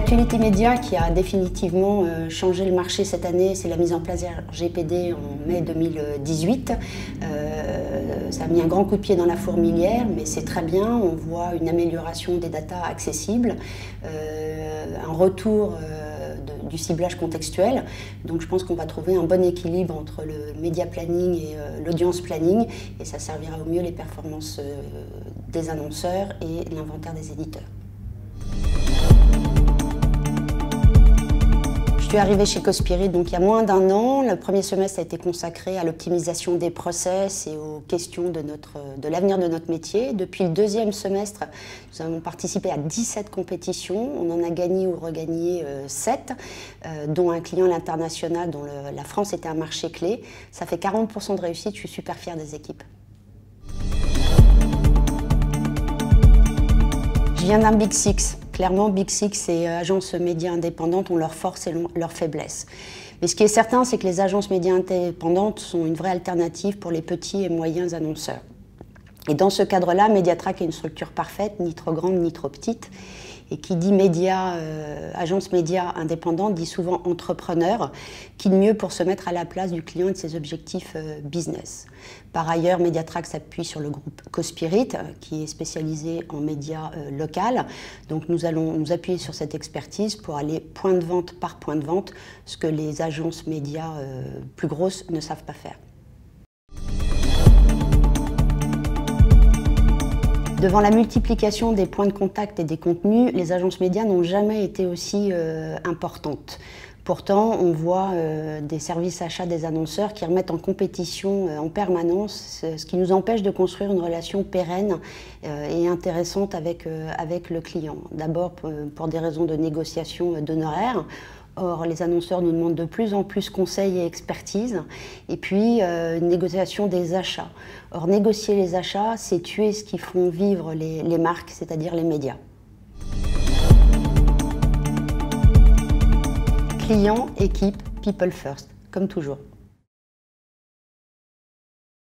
L'actualité média qui a définitivement changé le marché cette année, c'est la mise en place du RGPD en mai 2018. Ça a mis un grand coup de pied dans la fourmilière, mais c'est très bien. On voit une amélioration des datas accessibles, un retour du ciblage contextuel. Donc je pense qu'on va trouver un bon équilibre entre le média planning et l'audience planning, et ça servira au mieux les performances des annonceurs et l'inventaire des éditeurs. Je suis arrivée chez Cospirit donc il y a moins d'un an. Le premier semestre a été consacré à l'optimisation des process et aux questions de l'avenir de notre métier. Depuis le deuxième semestre, nous avons participé à 17 compétitions. On en a gagné ou regagné 7, dont un client à l'international dont la France était un marché clé. Ça fait 40% de réussite, je suis super fière des équipes. Je viens d'un Big Six. Clairement, Big Six et agences médias indépendantes ont leurs forces et leurs faiblesses. Mais ce qui est certain, c'est que les agences médias indépendantes sont une vraie alternative pour les petits et moyens annonceurs. Et dans ce cadre-là, Mediatrack est une structure parfaite, ni trop grande ni trop petite. Et qui dit agence média indépendante dit souvent entrepreneur, qui de mieux pour se mettre à la place du client et de ses objectifs business. Par ailleurs, Mediatrack s'appuie sur le groupe Cospirit, qui est spécialisé en médias local. Donc nous allons nous appuyer sur cette expertise pour aller point de vente par point de vente, ce que les agences médias plus grosses ne savent pas faire. Devant la multiplication des points de contact et des contenus, les agences médias n'ont jamais été aussi importantes. Pourtant, on voit des services achats des annonceurs qui remettent en compétition en permanence, ce qui nous empêche de construire une relation pérenne et intéressante avec le client. D'abord pour des raisons de négociation d'honoraires. Or, les annonceurs nous demandent de plus en plus conseils et expertise. Et puis, une négociation des achats. Or, négocier les achats, c'est tuer ce qui font vivre les marques, c'est-à-dire les médias. Clients, équipe, people first, comme toujours.